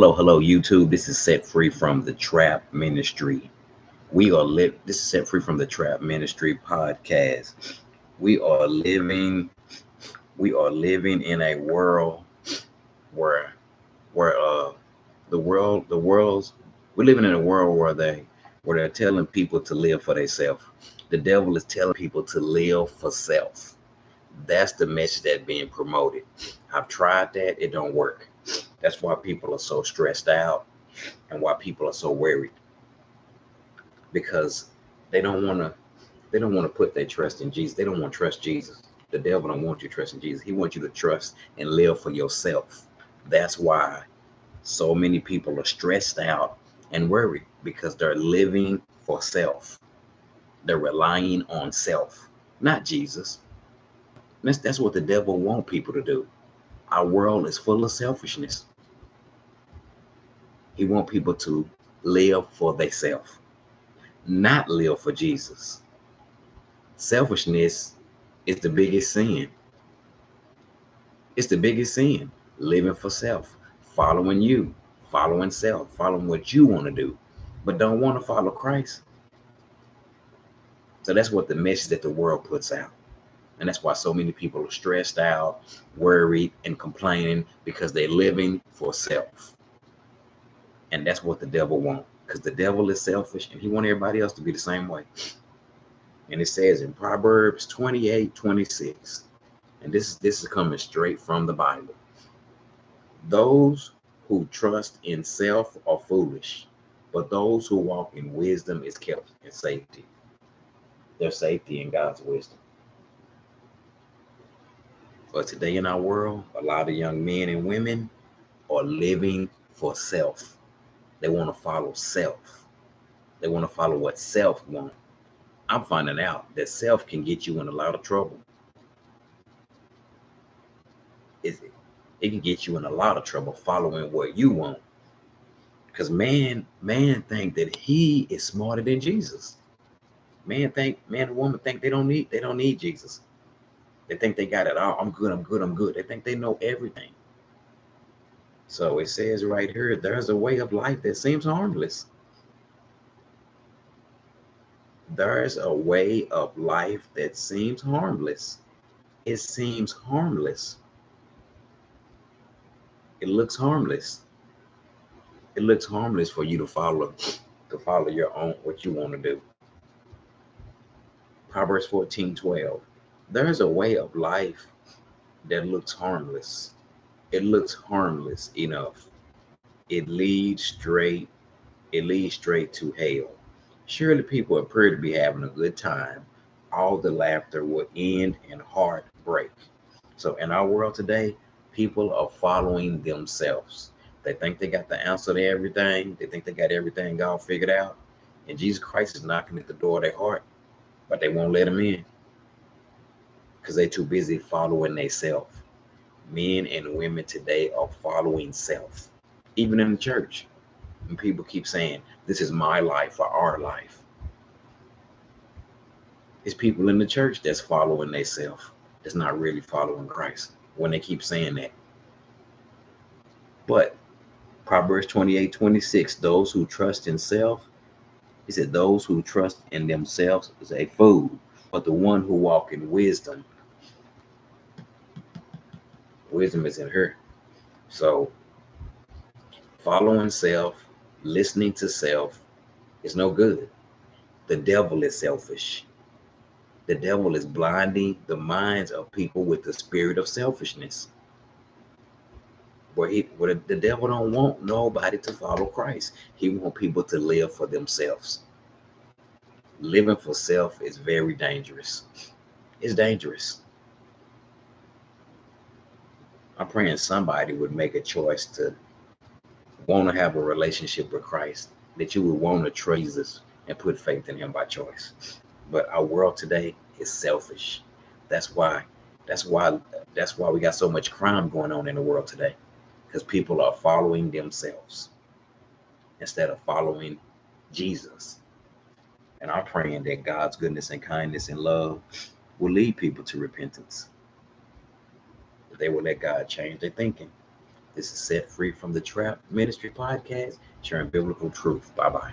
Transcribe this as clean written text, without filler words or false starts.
Hello, YouTube. This is Set Free from the Trap Ministry. This is Set Free from the Trap Ministry podcast. We are living, we are living in a world where, where the world's, we're living in a world where they're telling people to live for themselves. The devil is telling people to live for self. That's the message that's being promoted. I've tried that; it don't work. That's why people are so stressed out and why people are so worried because they don't want to they don't want to put their trust in Jesus. They don't want to trust Jesus. The devil don't want you to trust in Jesus. He wants you to trust and live for yourself. That's why so many people are stressed out and worried because they're living for self. They're relying on self, not Jesus. That's what the devil wants people to do. Our world is full of selfishness. He wants people to live for themselves, not live for Jesus. Selfishness is the biggest sin. It's the biggest sin. Living for self, following you, following self, following what you want to do, but don't want to follow Christ. So that's what the message that the world puts out. And that's why so many people are stressed out, worried, and complaining because they're living for self. And that's what the devil wants. Because the devil is selfish and he wants everybody else to be the same way. And it says in Proverbs 28:26, and this is coming straight from the Bible. Those who trust in self are foolish, but those who walk in wisdom is kept in safety. There's safety in God's wisdom. But today in our world, a lot of young men and women are living for self. They want to follow self. They want to follow what self wants. I'm finding out that self can get you in a lot of trouble. It can get you in a lot of trouble following what you want. Because man think that he is smarter than Jesus. Man and woman think they don't need Jesus. They think they got it all. I'm good. They think they know everything. So it says right here, there's a way of life that seems harmless. There's a way of life that seems harmless. It seems harmless. It looks harmless. It looks harmless for you to follow your own what you want to do. Proverbs 14:12. There's a way of life that looks harmless. It looks harmless enough. It leads straight, it leads straight to hell. Surely people appear to be having a good time. All the laughter will end in heartbreak. So in our world today, people are following themselves. They think they got the answer to everything. They think they got everything all figured out. And Jesus Christ is knocking at the door of their heart, but they won't let him in because they're too busy following themselves. Men and women today are following self. Even in the church, when people keep saying, this is my life or our life, it's people in the church that's following themselves, that's not really following Christ when they keep saying that. But Proverbs 28:26, those who trust in self, he said, those who trust in themselves is a fool, but the one who walk in wisdom is in her. So following self, listening to self is no good. The devil is selfish. The devil is blinding the minds of people with the spirit of selfishness. Where the devil don't want nobody to follow Christ. He want people to live for themselves. Living for self is very dangerous. It's dangerous. I'm praying somebody would make a choice to want to have a relationship with Christ, that you would want to trust Jesus and put faith in him by choice. But our world today is selfish. That's why that's why that's why we got so much crime going on in the world today. Because people are following themselves instead of following Jesus. And I'm praying that God's goodness and kindness and love will lead people to repentance. That they will let God change their thinking. This is Set Free from the Trap Ministry Podcast, sharing biblical truth. Bye bye.